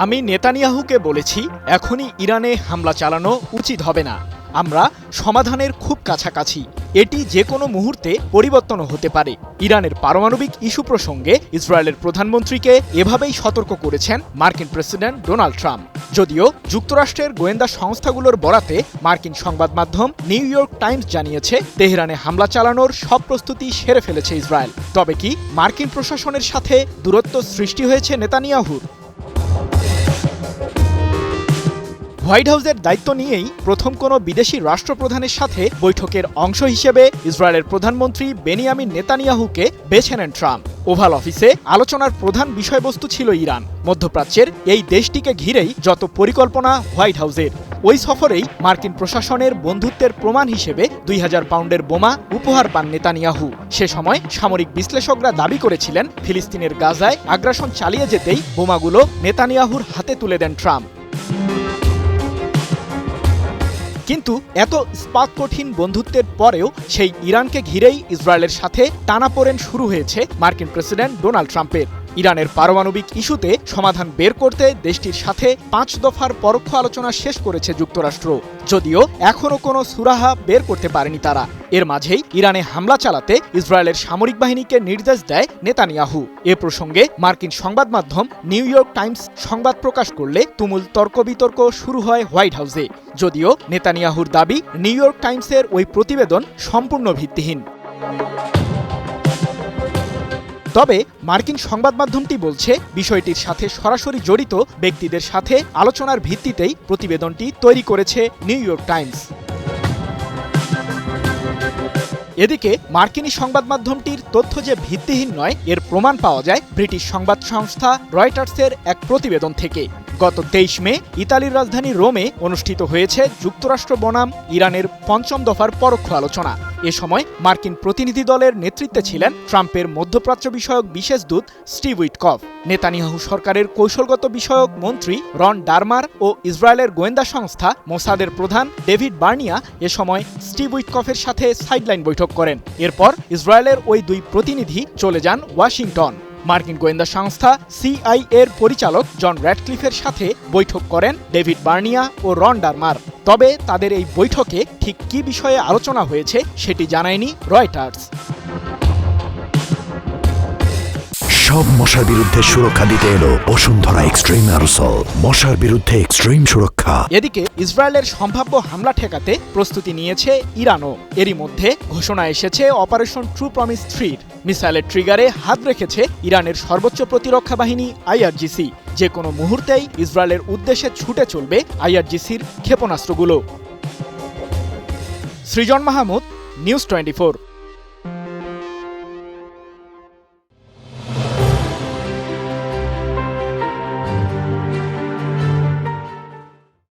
আমি নেতানিয়াহুকে বলেছি, এখনই ইরানে হামলা চালানো উচিত হবে না। আমরা সমাধানের খুব কাছাকাছি। এটি যে কোনো মুহূর্তে পরিবর্তন হতে পারে। ইরানের পারমাণবিক ইস্যু প্রসঙ্গে ইসরায়েলের প্রধানমন্ত্রীকে এভাবেই সতর্ক করেছেন মার্কিন প্রেসিডেন্ট ডোনাল্ড ট্রাম্প। যদিও যুক্তরাষ্ট্রের গোয়েন্দা সংস্থাগুলোর বরাতে মার্কিন সংবাদ মাধ্যম নিউ ইয়র্ক টাইমস জানিয়েছে, তেহরানে হামলা চালানোর সব প্রস্তুতি সেরে ফেলেছে ইসরায়েল। তবে কি মার্কিন প্রশাসনের সাথে দূরত্ব সৃষ্টি হয়েছে নেতানিয়াহুর? হোয়াইট হাউসের দায়িত্ব নিয়েই প্রথম কোনো বিদেশি রাষ্ট্রপ্রধানের সাথে বৈঠকের অংশ হিসেবে ইসরায়েলের প্রধানমন্ত্রী বেনিয়ামিন নেতানিয়াহুকে বেছে নেন ট্রাম্প। ওভাল অফিসে আলোচনার প্রধান বিষয়বস্তু ছিল ইরান। মধ্যপ্রাচ্যের এই দেশটিকে ঘিরেই যত পরিকল্পনা হোয়াইট হাউসের। ওই সফরেই মার্কিন প্রশাসনের বন্ধুত্বের প্রমাণ হিসেবে 2000 পাউন্ডের বোমা উপহার পান নেতানিয়াহু। সে সময় সামরিক বিশ্লেষকরা দাবি করেছিলেন, ফিলিস্তিনের গাজায় আগ্রাসন চালিয়ে যেতেই বোমাগুলো নেতানিয়াহুর হাতে তুলে দেন ট্রাম্প। কিন্তু এত ইস্পাত কঠিন বন্ধুত্বের পরেও সেই ইরানকে ঘিরেই ইসরায়েলের সাথে টানাপোড়েন শুরু হয়েছে মার্কিন প্রেসিডেন্ট ডোনাল্ড ট্রাম্পের। ইরানের পারমাণবিক ইস্যুতে সমাধান বের করতে দেশটির সাথে 5 দফার পরোক্ষ আলোচনা শেষ করেছে যুক্তরাষ্ট্র। যদিও এখনও কোনো সুরাহা বের করতে পারেনি তারা। এর মাঝেই ইরানে হামলা চালাতে ইসরায়েলের সামরিক বাহিনীকে নির্দেশ দেয় নেতানিয়াহু। এ প্রসঙ্গে মার্কিন সংবাদ মাধ্যম নিউ ইয়র্ক টাইমস সংবাদ প্রকাশ করলে তুমুল তর্ক বিতর্ক শুরু হয় হোয়াইট হাউসে। যদিও নেতানিয়াহুর দাবি, নিউ ইয়র্ক টাইমসের ওই প্রতিবেদন সম্পূর্ণ ভিত্তিহীন। তবে মার্কিন সংবাদ মাধ্যমটি বলছে, বিষয়টির সাথে সরাসরি জড়িত ব্যক্তিদের সাথে আলোচনার ভিত্তিতেই প্রতিবেদনটি তৈরি করেছে নিউ ইয়র্ক টাইমস। এদিকে মার্কিনী সংবাদ মাধ্যমটির তথ্য যে ভিত্তিহীন নয়, এর প্রমাণ পাওয়া যায় ব্রিটিশ সংবাদ সংস্থা রয়টার্সের এক প্রতিবেদন থেকে। গত 23 মে ইতালির রাজধানী রোমে অনুষ্ঠিত হয়েছে যুক্তরাষ্ট্র বনাম ইরানের 5ম দফার পরোক্ষ আলোচনা। এ সময় মার্কিন প্রতিনিধি দলের নেতৃত্বে ছিলেন ট্রাম্পের মধ্যপ্রাচ্য বিষয়ক বিশেষ দূত স্টিভ উইটকফ, নেতানিয়াহু সরকারের কৌশলগত বিষয়ক মন্ত্রী রন ডারমার ও ইসরায়েলের গোয়েন্দা সংস্থা মোসাদের প্রধান ডেভিড বার্নিয়া। এ সময় স্টিভ উইটকফের সাথে সাইডলাইন বৈঠক করেন। এরপর ইসরায়েলের ওই দুই প্রতিনিধি চলে যান ওয়াশিংটন। মার্কিন গোয়েন্দা সংস্থা সিআইএর পরিচালক জন র্যাডক্লিফের সাথে বৈঠক করেন ডেভিড বার্নিয়া ও রন ডারমার। তবে তাদের এই বৈঠকে ঠিক কী বিষয়ে আলোচনা হয়েছে সেটি জানায়নি রয়টার্স। সব মশার বিরুদ্ধে সুরক্ষা দিতে এলো বসুন্ধরা এক্সট্রিম অ্যারোসল, মশার বিরুদ্ধে এক্সট্রিম সুরক্ষা। এদিকে ইসরায়েলের সম্ভাব্য হামলা ঠেকাতে প্রস্তুতি নিয়েছে ইরানও। এরই মধ্যে ঘোষণা এসেছে অপারেশন ট্রু প্রমিস 3। মিসাইলের ট্রিগারে হাত রেখেছে ইরানের সর্বোচ্চ প্রতিরক্ষা বাহিনী IRGC। যে কোনো মুহূর্তেই ইসরায়েলের উদ্দেশ্যে ছুটে চলবে IRGCর ক্ষেপণাস্ত্রগুলো। সৃজন মাহমুদ, নিউজ 24।